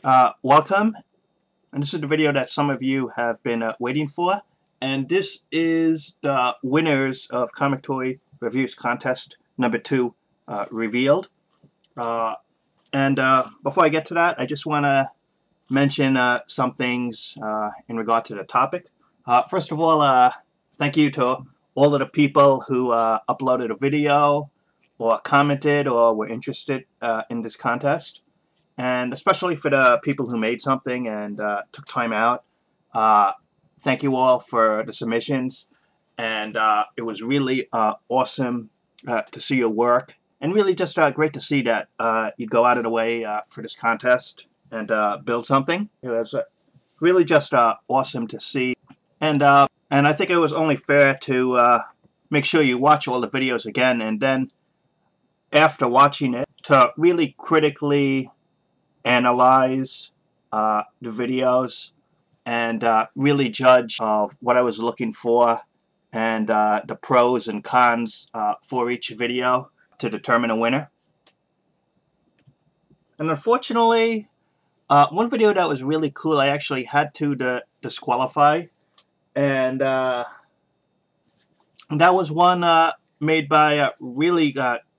Welcome, and this is the video that some of you have been waiting for, and this is the winners of Comic Toy Reviews contest number 2 revealed. Before I get to that, I just want to mention some things in regard to the topic. First of all, thank you to all of the people who uploaded a video or commented or were interested in this contest. And especially for the people who made something and took time out. Thank you all for the submissions. And it was really awesome to see your work. And really just great to see that you go out of the way for this contest and build something. It was really just awesome to see. And I think it was only fair to make sure you watch all the videos again. And then after watching it, to really critically analyze the videos and really judge of what I was looking for and the pros and cons for each video to determine a winner. And unfortunately, one video that was really cool I actually had to disqualify, and that was one made by a really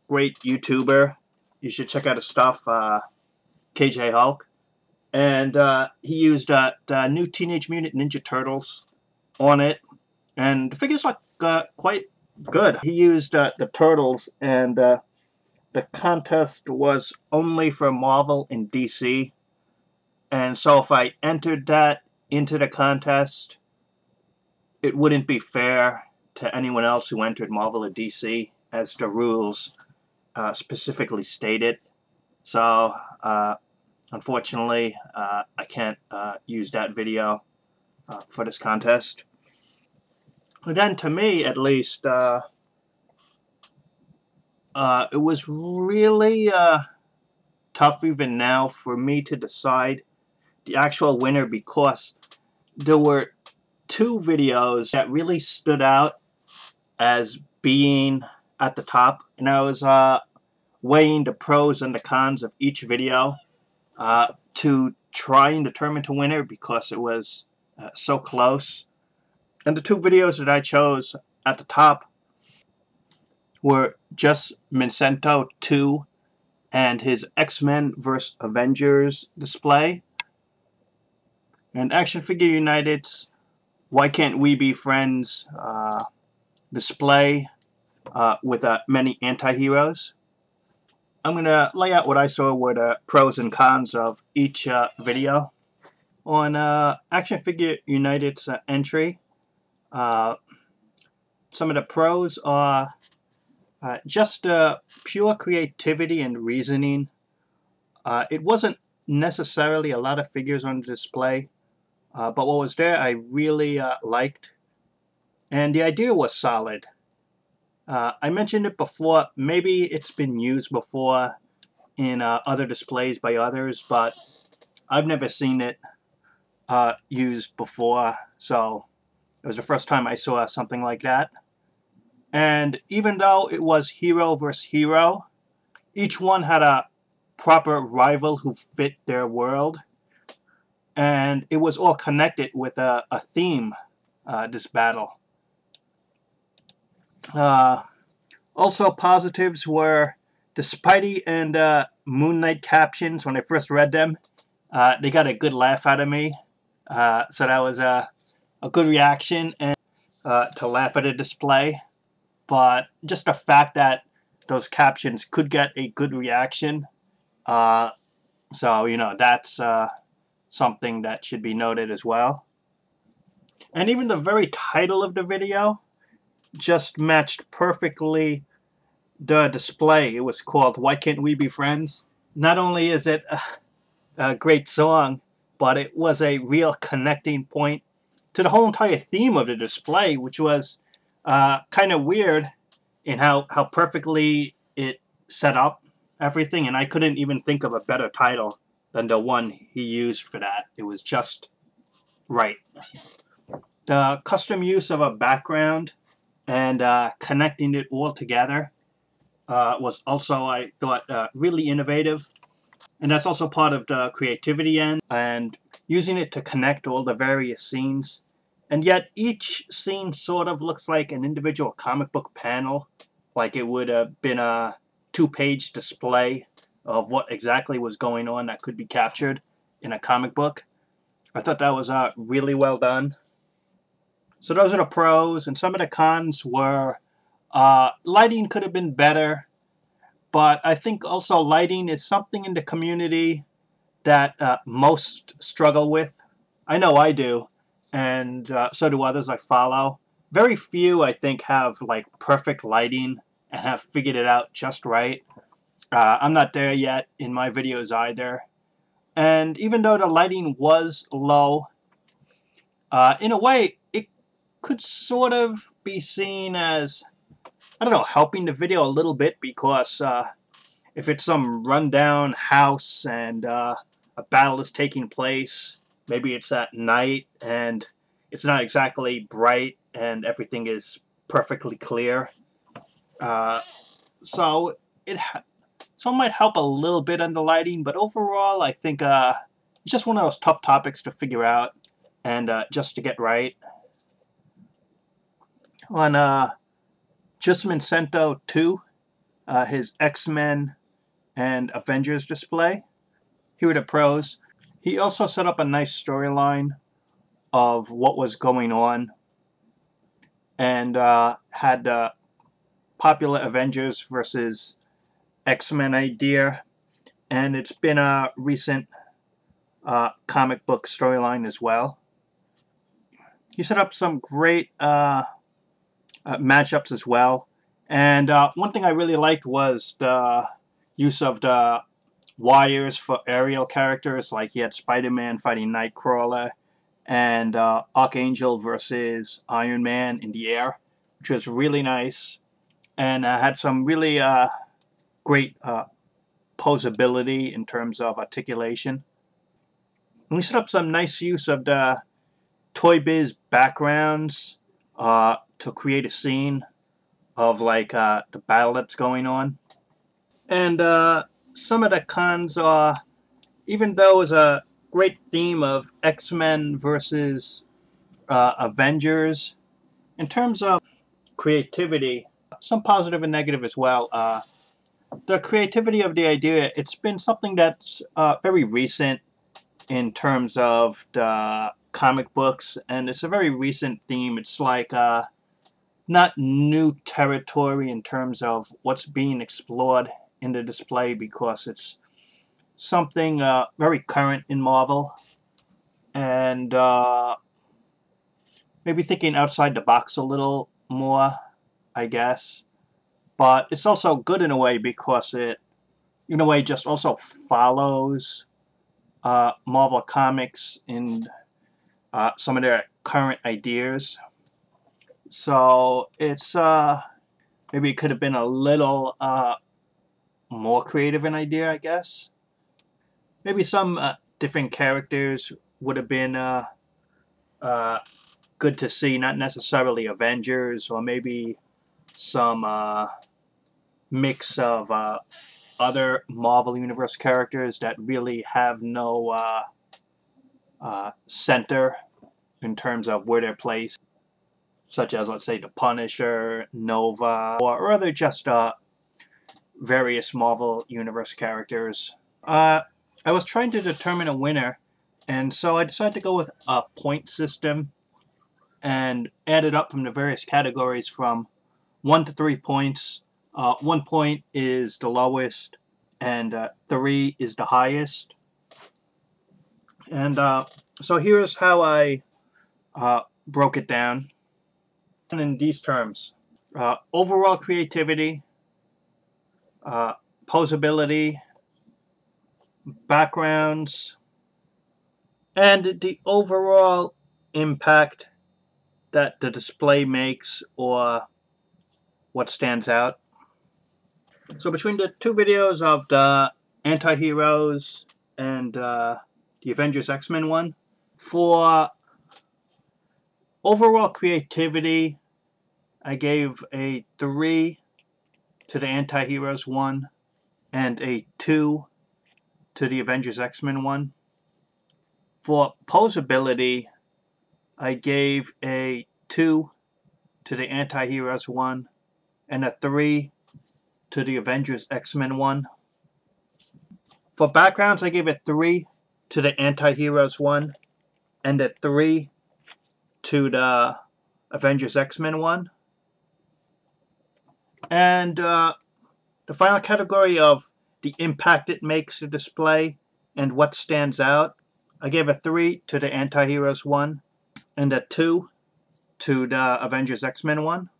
great YouTuber. You should check out his stuff, KJ Hulk, and he used the new Teenage Mutant Ninja Turtles on it, and the figures look quite good. He used the Turtles, and the contest was only for Marvel and DC, and so if I entered that into the contest, it wouldn't be fair to anyone else who entered Marvel or DC, as the rules specifically stated. So unfortunately, I can't use that video for this contest. And then, to me at least, it was really tough even now for me to decide the actual winner, because there were two videos that really stood out as being at the top, and I was weighing the pros and the cons of each video to try and determine the winner, because it was so close. And the two videos that I chose at the top were just Mincento 2 and his X-Men vs. Avengers display, and Action Figure United's Why Can't We Be Friends display with many anti-heroes. I'm going to lay out what I saw were the pros and cons of each video. On Action Figure United's entry, some of the pros are just pure creativity and reasoning. It wasn't necessarily a lot of figures on the display, but what was there I really liked, and the idea was solid. I mentioned it before, maybe it's been used before in other displays by others, but I've never seen it used before, so it was the first time I saw something like that. And even though it was hero versus hero, each one had a proper rival who fit their world, and it was all connected with a theme, this battle. Also positives were the Spidey and Moon Knight captions. When I first read them, they got a good laugh out of me, so that was a good reaction, and to laugh at a display. But just the fact that those captions could get a good reaction, so you know, that's something that should be noted as well. And even the very title of the video just matched perfectly the display. It was called Why Can't We Be Friends? Not only is it a great song, but it was a real connecting point to the whole entire theme of the display, which was kind of weird in how perfectly it set up everything, and I couldn't even think of a better title than the one he used for that. It was just right. The custom use of a background and connecting it all together was also, I thought, really innovative. And that's also part of the creativity end, and using it to connect all the various scenes. And yet each scene sort of looks like an individual comic book panel, like it would have been a 2-page display of what exactly was going on that could be captured in a comic book. I thought that was really well done. So those are the pros, and some of the cons were lighting could have been better, but I think also lighting is something in the community that most struggle with. I know I do, and so do others I follow. Very few, I think, have like perfect lighting and have figured it out just right. I'm not there yet in my videos either. And even though the lighting was low, in a way, it could sort of be seen as, I don't know, helping the video a little bit, because if it's some rundown house and a battle is taking place, maybe it's at night and it's not exactly bright and everything is perfectly clear. So it might help a little bit on the lighting, but overall I think it's just one of those tough topics to figure out and just to get right. On Justin Cento 2, his X-Men and Avengers display, here are the pros. He also set up a nice storyline of what was going on, and had the popular Avengers versus X-Men idea, and it's been a recent comic book storyline as well. He set up some great matchups as well, and one thing I really liked was the use of the wires for aerial characters. Like he had Spider-Man fighting Nightcrawler, and Archangel versus Iron Man in the air, which was really nice, and had some really great posability in terms of articulation. And we set up some nice use of the Toy Biz backgrounds to create a scene of like the battle that's going on. And some of the cons are, even though it's a great theme of X-Men versus Avengers, in terms of creativity, some positive and negative as well. The creativity of the idea, it's been something that's very recent in terms of the comic books, and it's a very recent theme. It's like not new territory in terms of what's being explored in the display, because it's something very current in Marvel, and maybe thinking outside the box a little more, I guess. But it's also good in a way, because it, in a way, just also follows Marvel Comics in some of their current ideas. So it's maybe it could have been a little more creative an idea, I guess. Maybe some different characters would have been good to see, not necessarily Avengers, or maybe some mix of other Marvel Universe characters that really have no center in terms of where they're placed, such as, let's say, the Punisher, Nova, or other just various Marvel Universe characters. I was trying to determine a winner, and so I decided to go with a point system and add it up from the various categories from 1 to 3 points. 1 point is the lowest, and 3 is the highest. And so here's how I broke it down in these terms. Overall creativity, posability, backgrounds, and the overall impact that the display makes, or what stands out. So between the two videos of the anti-heroes and the Avengers X-Men one, for overall creativity, I gave a 3 to the anti-heroes one and a 2 to the Avengers X-Men one. For posability, I gave a 2 to the Anti-Heroes one and a 3 to the Avengers X-Men one. For backgrounds, I gave a 3 to the Anti-Heroes one and a 3 to the Avengers X-Men one. And the final category of the impact it makes to display and what stands out, I gave a 3 to the Anti-Heroes one and a 2 to the Avengers X-Men one.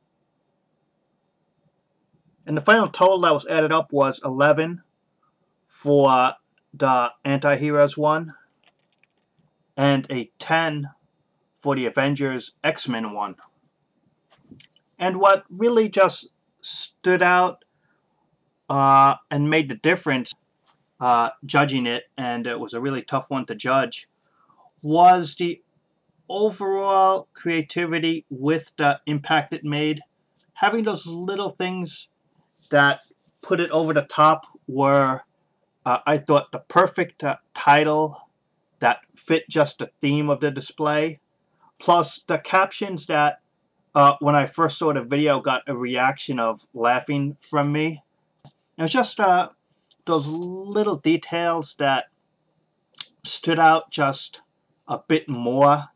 And the final total that was added up was 11 for the Anti-Heroes one and a 10 for the Avengers X-Men one. And what really just stood out and made the difference judging it, and it was a really tough one to judge, was the overall creativity with the impact it made. Having those little things that put it over the top were, I thought, the perfect title that fit just the theme of the display, plus the captions that when I first saw the video got a reaction of laughing from me. It was just those little details that stood out just a bit more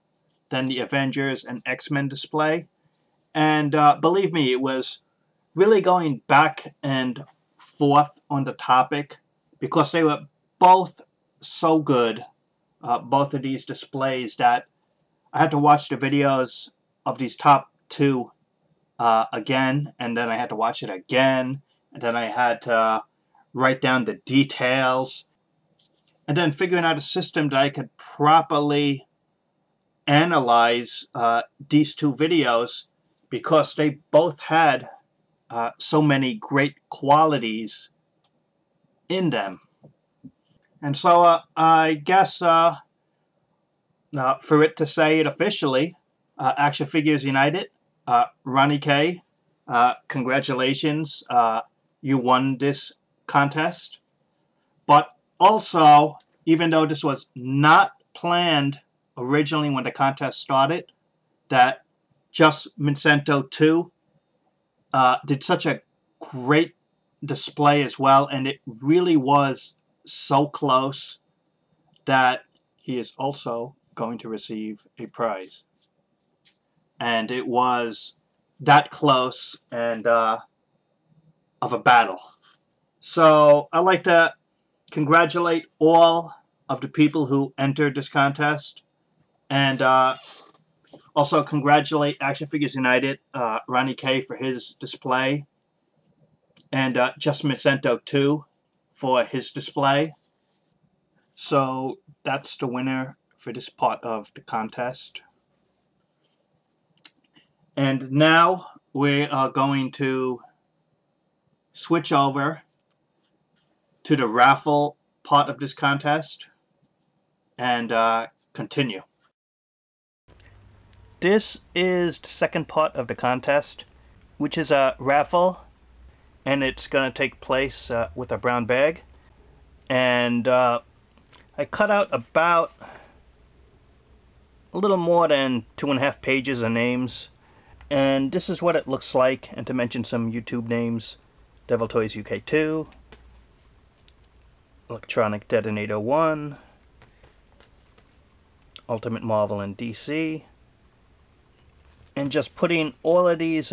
than the Avengers and X-Men display. And believe me, it was really going back and forth on the topic because they were both so good, both of these displays, that I had to watch the videos of these top two again, and then I had to watch it again, and then I had to write down the details, and then figuring out a system that I could properly analyze these two videos because they both had so many great qualities in them. And so I guess for it to say it officially, Action Figures United, Ronnie K, congratulations, you won this contest. But also, even though this was not planned originally when the contest started, that Just Mincento 2 did such a great display as well, and it really was so close that he is also going to receive a prize. And it was that close and of a battle. So I'd like to congratulate all of the people who entered this contest, and also congratulate Action Figures United, Ronnie K, for his display, and Just Mincento 2 for his display. So that's the winner for this part of the contest. And now we are going to switch over to the raffle part of this contest and continue. This is the second part of the contest, which is a raffle, and it's going to take place with a brown bag. And I cut out about a little more than 2.5 pages of names, and this is what it looks like. And to mention some YouTube names: Devil Toys UK 2, Electronic Detonator 1, Ultimate Marvel and DC, and just putting all of these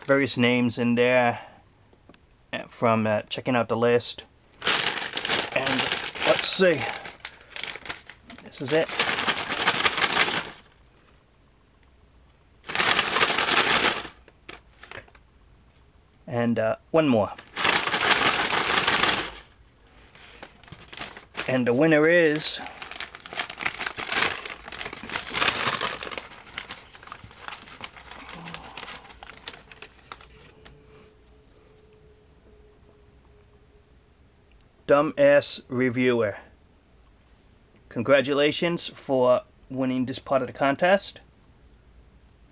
various names in there from checking out the list. And let's see, this is it. And one more. And the winner is Dumbass Reviewer. Congratulations for winning this part of the contest.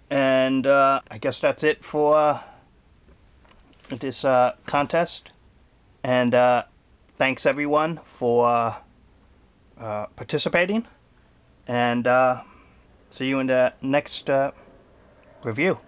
And I guess that's it for this contest. And thanks everyone for participating, and see you in the next review.